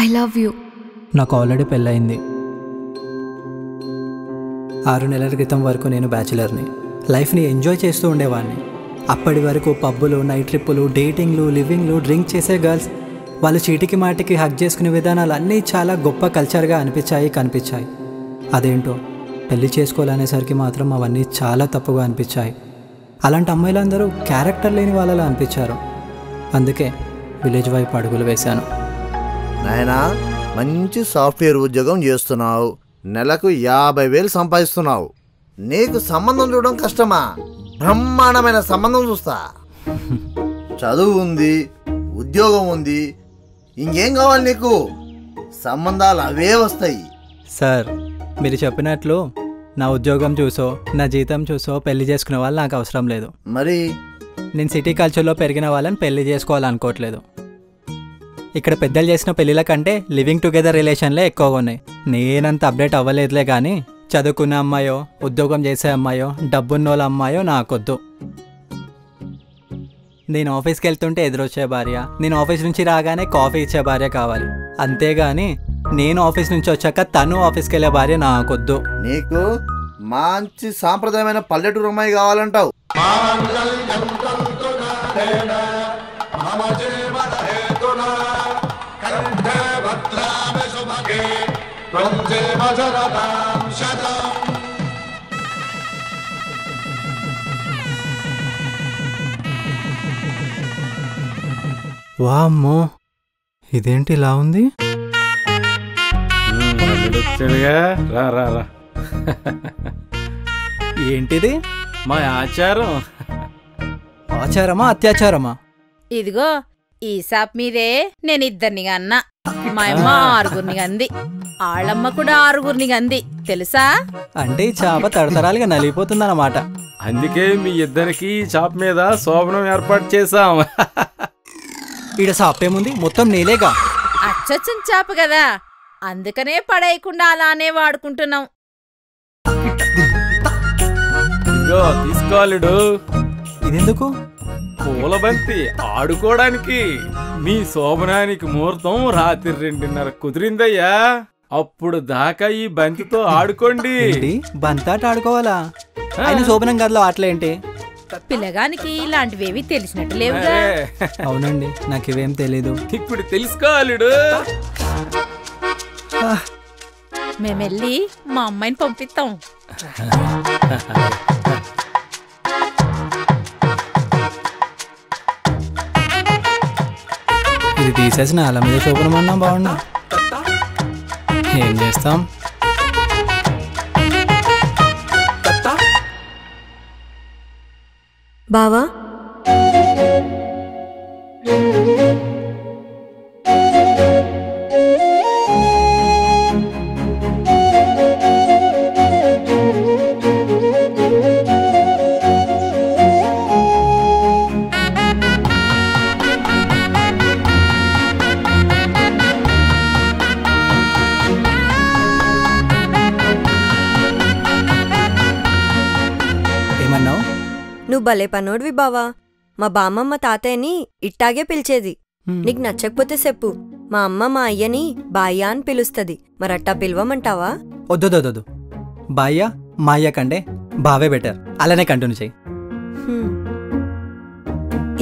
I love you. నాకు already పెళ్ళయింది. 6 నెలల క్రితం వరకు నేను బ్యాచిలర్ని. లైఫ్ని ఎంజాయ్ చేస్తూ ఉండేవాడిని. అప్పటి వరకు పబ్బులు, నైట్ ట్రిప్పులు, డేటింగ్లు, లివింగ్లు, డ్రింక్ చేసే గర్ల్స్, వాళ్ళు చీటికి మాటికి హక్ చేసుకునే విధానాలు అన్నీ చాలా గొప్ప కల్చర్గా కనిపించాయి. అదేంటో పెళ్లి చేసుకోవాలనేసరికి మాత్రం అవన్నీ చాలా తప్పుగా అనిపించాయి. అలాంటి అమ్మాయిలందరూ క్యారెక్టర్ లేని వాళ్ళలా అనిపించారు. అందుకే విలేజ్ వైపు అడుగులు వేశాను. నాయనా, మంచి సాఫ్ట్వేర్ ఉద్యోగం చేస్తున్నావు, నెలకు 50,000 సంపాదిస్తున్నావు. నీకు సంబంధం చూడడం కష్టమా? బ్రహ్మాండమైన సంబంధం చూస్తా. చదువు ఉంది, ఉద్యోగం ఉంది, ఇంకేం కావాలి నీకు? సంబంధాలు అవే వస్తాయి. సార్, మీరు చెప్పినట్లు నా ఉద్యోగం చూసో, నా జీతం చూసో పెళ్లి చేసుకునే వాళ్ళు నాకు అవసరం లేదు. మరి నేను సిటీ కల్చర్లో పెరిగిన వాళ్ళని పెళ్లి చేసుకోవాలనుకోవట్లేదు. ఇక్కడ పెద్దలు చేసిన పెళ్ళిళ్ళ కంటే లివింగ్ టుగెదర్ రిలేషన్లే ఎక్కువగా ఉన్నాయి. నేనంత అప్డేట్ అవ్వలేదులే కానీ చదువుకున్న అమ్మాయో, ఉద్యోగం చేసే అమ్మాయో, డబ్బున్నోళ్ళ అమ్మాయో నాకొద్దు. నేను ఆఫీస్కి వెళ్తుంటే ఎదురొచ్చే భార్య, నేను ఆఫీస్ నుంచి రాగానే కాఫీ ఇచ్చే భార్య కావాలి. అంతేగాని నేను ఆఫీస్ నుంచి వచ్చాక తను ఆఫీస్కి వెళ్ళే భార్య నాకొద్దు. నీకు మంచి సాంప్రదాయమైన పల్లెటూరు అమ్మాయి కావాలంటావు. వామ్మో, ఇదేంటి ఇలా ఉంది? ఏంటిది? మా ఆచారం. ఆచారమా అత్యాచారమా? ఇదిగో ఈ షాప్ మీదే నేను 2 అన్నా. మా అమ్మ 6 అంది, ఆళ్ళమ్మ కూడా 6 అంది తెలుసా? అంటే ఈ చేప తరతరాలుగా నలిగిపోతుందన్నమాట. అందుకే మీ ఇద్దరికి షాప్ మీద శోభనం ఏర్పాటు చేశాం. ఈడ షాపేముంది, మొత్తం నీలేగా. అచ్చొచ్చిన చేప కదా, అందుకనే పడేయకుండా అలానే వాడుకుంటున్నాం. ఇదిగో తీసుకోవాలిడు. ఇదెందుకు? పూలబంతి ఆడుకోవడానికి. మీ శోభనానికి ముహూర్తం రాత్రి 2:30 కుదిరిందయ్యా. అప్పుడు దాకా ఈ బంతితో ఆడుకోండి. బంతాట ఆడుకోవాలా? ఆయన శోభనం గదిలో ఆటలేంటి? పిల్లగానికి ఇలాంటివేవి తెలిసినట్టు లేవుగా. అవునండి, నాకు ఇవేం తెలీదు. ఇప్పుడు తెలుసుకోవాలిడు. మేమెళ్ళి మా అమ్మాయిని పంపిస్తాం. ఇది తీసేసి నేల మీద శోభనం అన్నా బాగున్నా. ఏం చేస్తాం? బావా, ఏమన్నావు? నువ్వు భలే పనోడివి బావా. మా బామ్మమ్మ తాతయ్యని ఇట్టాగే పిలిచేది. నీకు నచ్చకపోతే చెప్పు, మా అమ్మ మా అయ్యని బాయ్యా అని పిలుస్తుంది. మరట్టా పిలవమంటావా? వద్దు, బాయ్య మా అయ్య కంటే బావే బెటర్. అలానే కంటిన్యూ చెయ్యి.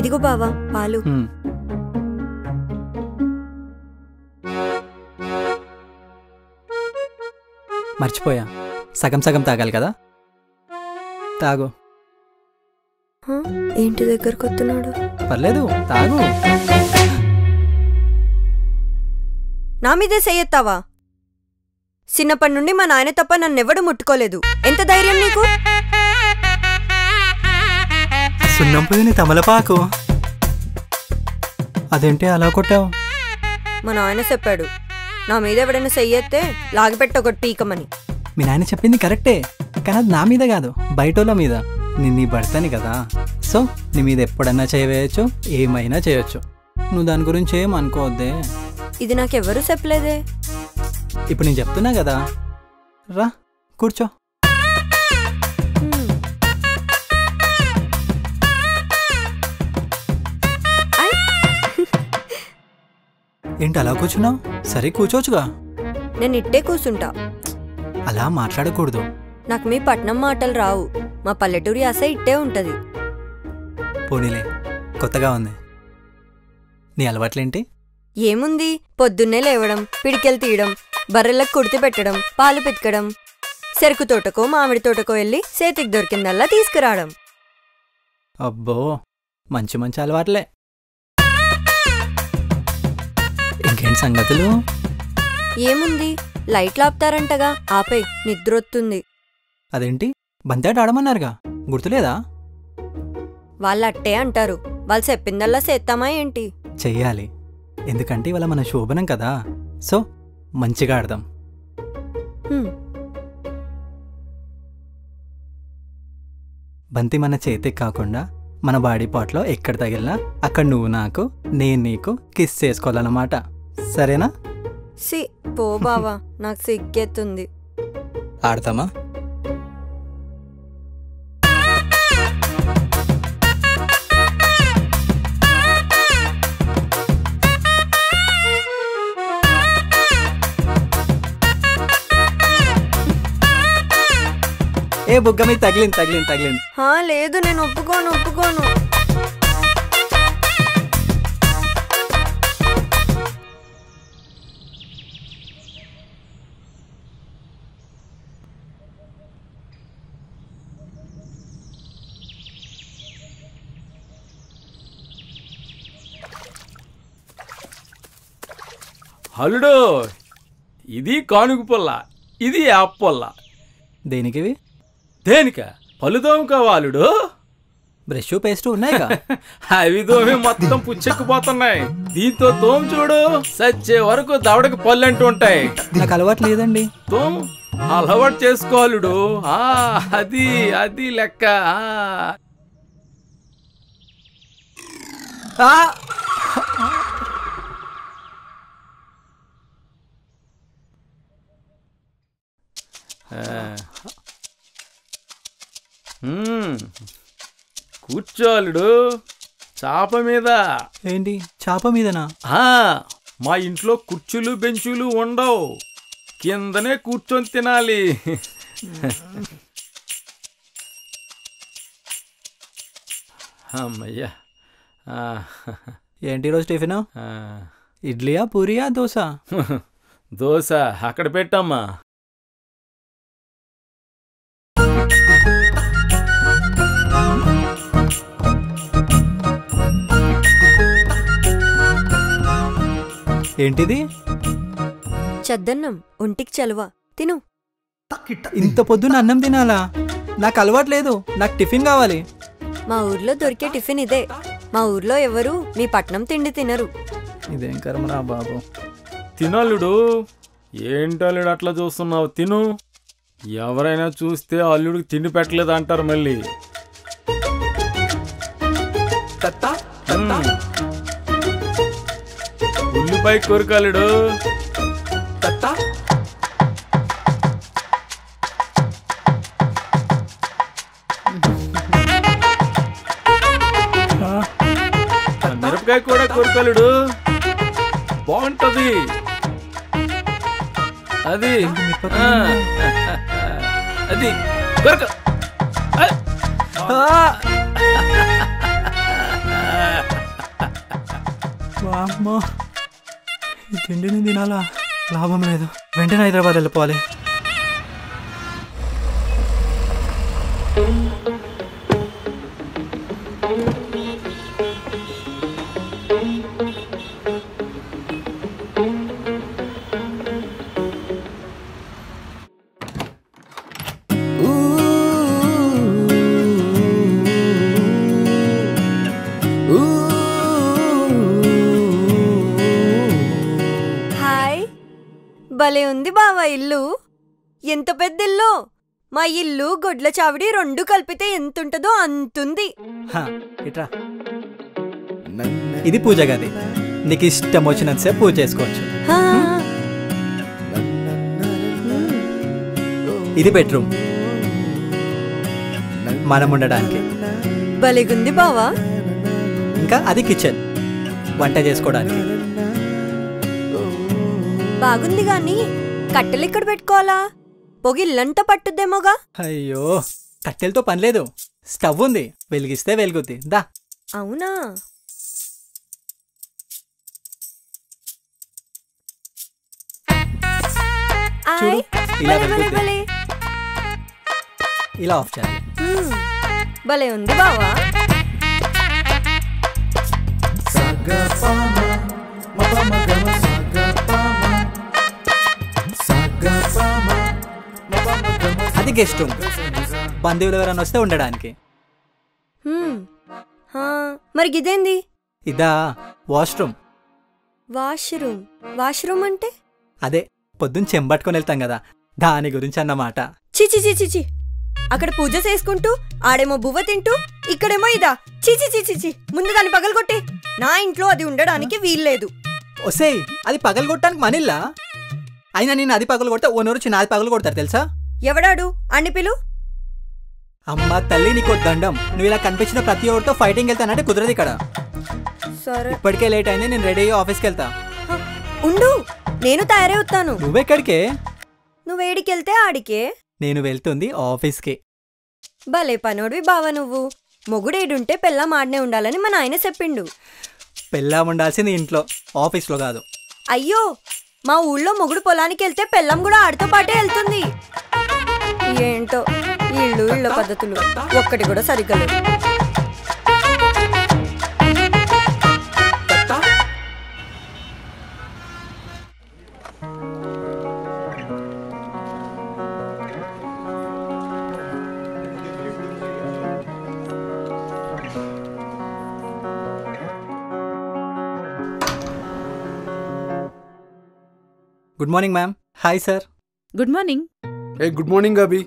ఇదిగో బావా పాలు. మర్చిపోయా, సగం సగం తాగాలి కదా, తాగు. ఏంటి దగ్గరకు వస్తున్నాడు? పర్లేదు, తాగు. నా మీదే చెయ్యెత్తావా? చిన్నప్పటి నుండి మా నాయన తప్ప నన్నెవడు ముట్టుకోలేదు. ఎంత ధైర్యం నీకు? సున్నం పోయిన తమలపాకు. అదేంటి అలా కొట్టావు? మా నాయన చెప్పాడు, నా మీద ఎవడైనా చెయ్యెత్తే లాగిపెట్టి ఒకటి పీకమని. మీ నాయన చెప్పింది కరెక్టే, కానీ అది నా మీద కాదు, బయటోళ్ళ మీద. నేను నీ భర్తని కదా, సో నీ మీద ఎప్పుడన్నా చేయవేయచ్చు, ఏమైనా చేయొచ్చు. నువ్వు దాని గురించి ఏం అనుకోవద్దే. ఇది నాకెవ్వరూ చెప్పలేదే. ఇప్పుడు నేను చెప్తున్నా కదా, రా కూర్చో. ఏంటి అలా కూర్చున్నావు? సరే కూర్చోవచ్చుగా. నేను ఇట్టే కూసుంటా. అలా మాట్లాడకూడదు. నాకు మీ పట్నం మాటలు రావు. మా పల్లెటూరి యాస ఇట్టే ఉంటది. పోనీలే, కొత్తగా ఉంది. నీ అలవాట్లేంటి? ఏముంది, పొద్దున్నే లేవడం, పిడికెలు తీయడం, బర్రెలకు కుడితి పెట్టడం, పాలు పితకడం, చెరుకు తోటకో మామిడి తోటకో వెళ్ళి చేతికి దొరికిందల్లా తీసుకురావడం. అబ్బో, మంచి మంచి అలవాట్లే. ఇంకేంటి సంగతులు? ఏముంది, లైట్లు ఆపుతారంటగా, ఆపే, నిద్రొత్తుంది. అదేంటి, బంతాట ఆడమన్నారుగా, గుర్తులేదా? వాళ్ళు అట్టే అంటారు. వాళ్ళు చెప్పిందల్లా చేస్తామా ఏంటి? చెయ్యాలి, ఎందుకంటే ఇవాళ మన శోభనం కదా. సో మంచిగా ఆడదాం. బంతి మన చేతికి కాకుండా మన బాడీ పార్ట్లో ఎక్కడ తగిలినా అక్కడ నువ్వు నాకు, నేను నీకు కిస్ చేసుకోవాలన్నమాట. సరేనా? పో బావా, నాకు సిగ్గెత్తుంది. ఆడతామా? ఏ బుగ్గ మీద తగిలింది. లేదు, నేను ఒప్పుకోను. అల్లుడు, ఇది కానుక పొల్ల, ఇది యాప్ పొల్ల. దేనికివి? దేనిక? పళ్ళు తోముకోవాలుడు. బ్రష్ పేస్ట్ ఉన్నాయిగా. అవి తోమి మొత్తం పుచ్చెక్కిపోతున్నాయి. దీంతో తోము చూడు, సచ్చే వరకు దవడకి పళ్ళు అంటూ ఉంటాయి. నాకు అలవాటు లేదండి. తోము అలవాటు చేసుకోవాలుడు. అది అది లెక్క. కూర్చోలుడు, చాప మీద. ఏంటి, చాప మీదనా? మా ఇంట్లో కుర్చీలు బెంచులు ఉండవు, కిందనే కూర్చొని తినాలి. అమ్మయ్యా. ఏంటి రోజు టిఫిన్? ఇడ్లీయా, పూరియా, దోశ? దోశ అక్కడ పెట్టమ్మా. ఏంటిది? చద్దన్నం, ఒంటికి చలువ, తిను. ఇంత పొద్దున అన్నం తినాలా? నాకు అలవాటు లేదు, నాకు టిఫిన్ కావాలి. మా ఊర్లో దొరికే టిఫిన్ ఇదే. మా ఊర్లో ఎవరు మీ పట్నం తిండి తినరు. ఇదేం కర్మరా బాబు. తినల్లుడు. ఏంటల్లుడు అట్లా చూస్తున్నావు? తిను. ఎవరైనా చూస్తే అల్లుడికి తిండి పెట్టలేదు అంటారు మళ్ళీ. ఉల్లిపాయ కొరకాలుడు. మిరపకాయ కూడా కొరకాలుడు, బాగుంటది. అది అది కొరక. వామ్మో, ఈ తిండిని తినాలా? లాభం లేదు, వెంటనే హైదరాబాద్ వెళ్ళిపోవాలి. భలే ఉంది బావా ఇల్లు. ఎంత పెద్ద ఇల్లు! మా ఇల్లు గొడ్ల చావిడి రెండు కలిపితే ఎంతుంటదో అంతుంది. ఇట్రా, ఇది పూజ గది. నీకు ఇష్టం వచ్చినంతసేపు పూజ చేసుకోవచ్చు. ఇది బెడ్రూమ్, మనం ఉండడానికి. భలేగుంది బావా. ఇంకా అది కిచెన్, వంట చేసుకోవడానికి. బాగుంది గాని కట్టెలు ఇక్కడ పెట్టుకోవాలా? పొగి ఇల్లంతా పట్టుద్దేమోగా. అయ్యో కట్టెలతో పనిలేదు, స్టవ్ ఉంది, వెలిగిస్తే వెలుగుద్ది. దా. అవునా? చూడు, ఇలా భలే, భలే, వెలుగుద్ది. భలే. ఇలా ఆఫ్ చేయాలి. భలే ఉంది బావా. అది గెస్ట్ రూమ్, బంధువులు ఎవరైనా వస్తే ఉండడానికి. మరి గిదేంది? ఇదా వాష్రూమ్. వాష్రూమ్? వాష్రూమ్ అంటే? అదే పొద్దున్న చెంబట్టుకొని వెళ్తాం కదా, దాని గురించి అన్నమాట. చిచి చిచి, అక్కడ పూజ చేసుకుంటూ ఆడేమో బువ్వ తింటూ ఇక్కడేమో ఇదా? చిచి చిచి, ముందు దాన్ని పగలగొట్టి. నా ఇంట్లో అది ఉండడానికి వీల్లేదు. ఒసేయ్, అది పగలగొట్టడానికి మనిల్లా? అయినా నేను అది పగలగొడితే ఓనరు చిన్న అది పగలగొడతారు తెలుసా? ఎవడాడు? అన్ని పిలు. అమ్మ తల్లి నీకో దండం, నువ్వు ఇలా కనిపించిన ప్రతి ఒక్కరితో ఫైటింగ్ వెళ్తానంటే కుదరదు ఇక్కడ. సరే, ఇప్పటికే లేట్ అయింది, నేను రెడీ అయ్యి ఆఫీస్కి వెళ్తా. ఉండు, నేను తయారై వస్తాను. నువ్వెక్కడికే? నువ్వేడికెళ్తే ఆడికే. నేను వెళ్తుంది ఆఫీస్కి. భలే పనోడివి బావ నువ్వు. మొగుడేడుంటే పెళ్ళాం ఆడనే ఉండాలని మా నాయన చెప్పిండు. పెళ్ళాం ఉండాల్సింది ఇంట్లో, ఆఫీస్లో కాదు. అయ్యో, మా ఊళ్ళో మొగుడు పొలానికి వెళ్తే పెళ్ళం కూడా ఆడితో పాటే వెళ్తుంది. ఏంటో ఇళ్ళ పద్ధతులు ఒక్కటి కూడా సరిగ్గా లేదు. Good morning ma'am. Hi sir. Good morning. A good morning Abhi,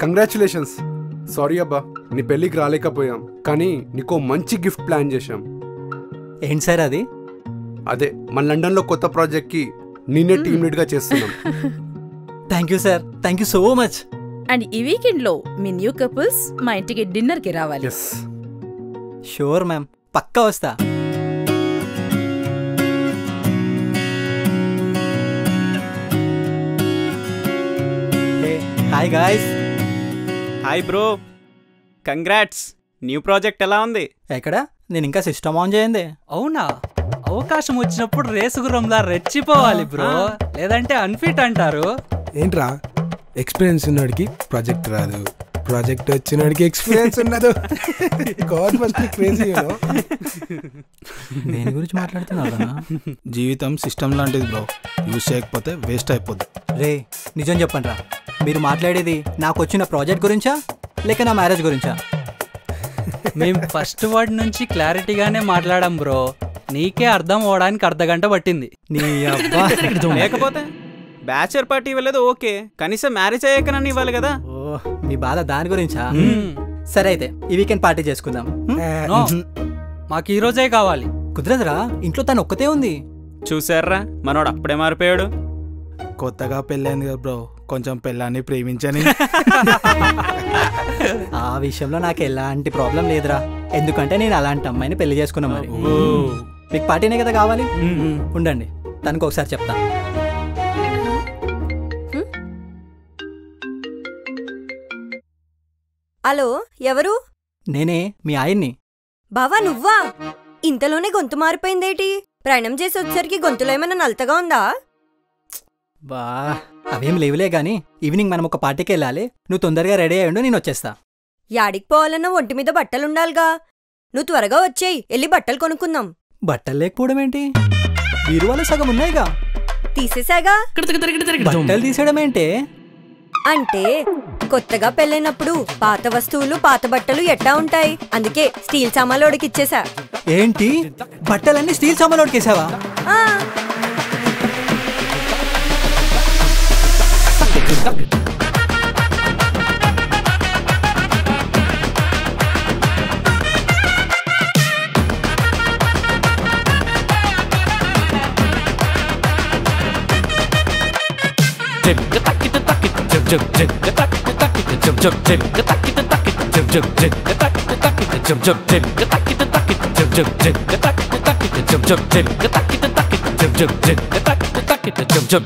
congratulations. Sorry అబ్బా, నీ పెళ్ళికి రాలేకపోయాం, కానీ నీకో మంచి గిఫ్ట్ ప్లాన్ చేశాం. ఏంటి సార్ అది? అదే మన లండన్లో కొత్త ప్రాజెక్ట్కి నిన్నే టీమ్ లీడ్గా చేస్తున్నాం. Thank you sir, thank you so much. And ఈ వీకెండ్లో మీ న్యూ కపుల్స్ మా ఇంటికి డిన్నర్కి రావాలి. ఎస్, షూర్ మ్యామ్, పక్కా వస్తా. Hi guys. Hi bro, congrats. New project ఎలా ఉంది? ఎక్కడ? నేను ఇంకా సిస్టమ్ ఆన్ చేయండి. అవునా? అవకాశం వచ్చినప్పుడు రేసుగురంలా రెచ్చిపోవాలి బ్రో, లేదంటే అన్ఫిట్ అంటారు. ఏంట్రా, ఎక్స్పీరియన్స్ ఉన్నవాడికి ప్రాజెక్ట్ రాదు, ప్రాజెక్ట్ వచ్చినవాడికి ఎక్స్పీరియన్స్ ఉన్నదు. దేని గురించి మాట్లాడుతున్నా? జీవితం సిస్టమ్ లాంటిది బ్రో, యూజ్ చేయకపోతే వేస్ట్ అయిపోద్ది. రే నిజం చెప్పండి రా, మీరు మాట్లాడేది నాకు వచ్చిన ప్రాజెక్ట్ గురించా లేక నా మ్యారేజ్ గురించా? మేం ఫస్ట్ వర్డ్ నుంచి క్లారిటీగానే మాట్లాడాం బ్రో, నీకే అర్థం అవడానికి అర్ధగంట పట్టింది. నీ అబ్బా. లేకపోతే బ్యాచర్ పార్టీ ఇవ్వలేదు ఓకే, కనీసం మ్యారేజ్ అయ్యాకనని ఇవ్వాలి కదా. ఓ, మీ బాధ దాని గురించా? సరే అయితే ఈ వీకెండ్ పార్టీ చేసుకుందాం. నో, మాకు ఈ రోజే కావాలి. కుదరదురా, ఇంట్లో తను ఒక్కతే ఉంది. చూసారా మనోడు అప్పుడే మారిపోయాడు. కొత్తగా పెళ్ళైంది కదా బ్రో, కొంచెం పెళ్ళాన్ని ప్రేమించని. ఆ విషయంలో నాకు ఎలాంటి ప్రాబ్లం లేదురా, ఎందుకంటే నేను అలాంటి అమ్మాయిని పెళ్లి చేసుకున్నా. మరి మీకు పార్టీనే కదా కావాలి? ఉండండి, తనకు ఒకసారి చెప్తా. హలో, ఎవరు? నేనే మీ ఆయన్ని. బావా నువ్వా? ఇంతలోనే గొంతు మారిపోయిందేటి? ప్రయాణం చేసి వచ్చేసరికి గొంతులో ఏమైనా నలతగా ఉందా? బా అవేం లేవులే గాని, ఈవినింగ్ మనం ఒక పార్టీకి వెళ్ళాలి. నువ్వు తొందరగా రెడీ అయ్యండు, నేను వచ్చేస్తా. యాడికి పోవాలన్నా ఒంటి మీద బట్టలుండాలిగా. నువ్వు త్వరగా వచ్చేయి, వెళ్ళి బట్టలు కొనుక్కుందాం. బట్టలు లేకపోవడం ఏంటి? బీరువాలో సగం ఉన్నాయిగా. తీసేసాగా. బట్టలు తీసేయడం ఏంటి? అంటే కొత్తగా పెళ్ళైనప్పుడు పాత వస్తువులు పాత బట్టలు ఎట్టా ఉంటాయి, అందుకే స్టీల్ సామాలోడికి ఇచ్చేసా. ఏంటి, బట్టలన్నీ స్టీల్ సామాన్లోకేసావా? చిక్కిట జం జం